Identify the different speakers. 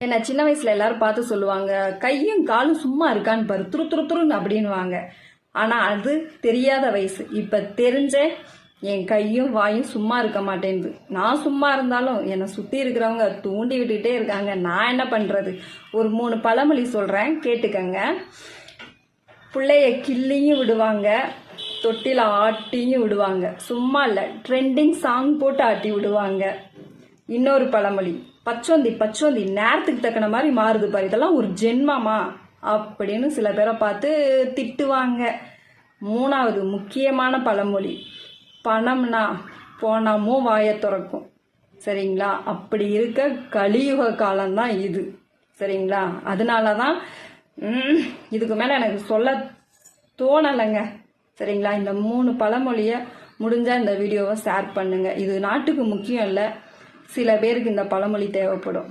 Speaker 1: என்ன சின்ன வயசுல எல்லாரும் பார்த்து சொல்லுவாங்க, கையும் காலும் சும்மா இருக்கான்னு பாரு, துரு துரு துருன்னு அப்படின்னுவாங்க. ஆனா அது தெரியாத வயசு. இப்ப தெரிஞ்ச என் கையும் வாயும் சும்மா இருக்க மாட்டேங்குது. நான் சும்மா இருந்தாலும் என்னை சுத்தி இருக்கிறவங்க தூண்டி விட்டுட்டே இருக்காங்க. நான் என்ன பண்றது? ஒரு 3 பழமொழி சொல்றேன், கேட்டுக்கங்க. பிள்ளைய கிள்ளியும் விடுவாங்க, தொட்டில ஆட்டியும் விடுவாங்க. சும்மா இல்ல, ட்ரெண்டிங் சாங் போட்டு ஆட்டி விடுவாங்க. இன்னொரு பழமொழி, பச்சோந்தி பச்சோந்தி நேரத்துக்கு தக்கன மாதிரி மாறுது பாரு, இதெல்லாம் ஒரு ஜென்மமா அப்படின்னு சில பேரை பார்த்து திட்டுவாங்க. 3வது முக்கியமான பழமொழி, பணம்னா போனமும் வாயை திறக்கும். சரிங்களா? அப்படி இருக்க கலியுக காலம்தான் இது. சரிங்களா? அதனாலதான் இதுக்கு மேல எனக்கு சொல்ல தோணலைங்க. சரிங்களா? இந்த 3 பழமொழிய முடிஞ்சா இந்த வீடியோவை ஷேர் பண்ணுங்க. இது நாட்டுக்கு முக்கியம் இல்லை, சில பேருக்கு இந்த பழமொழி தேவைப்படும்.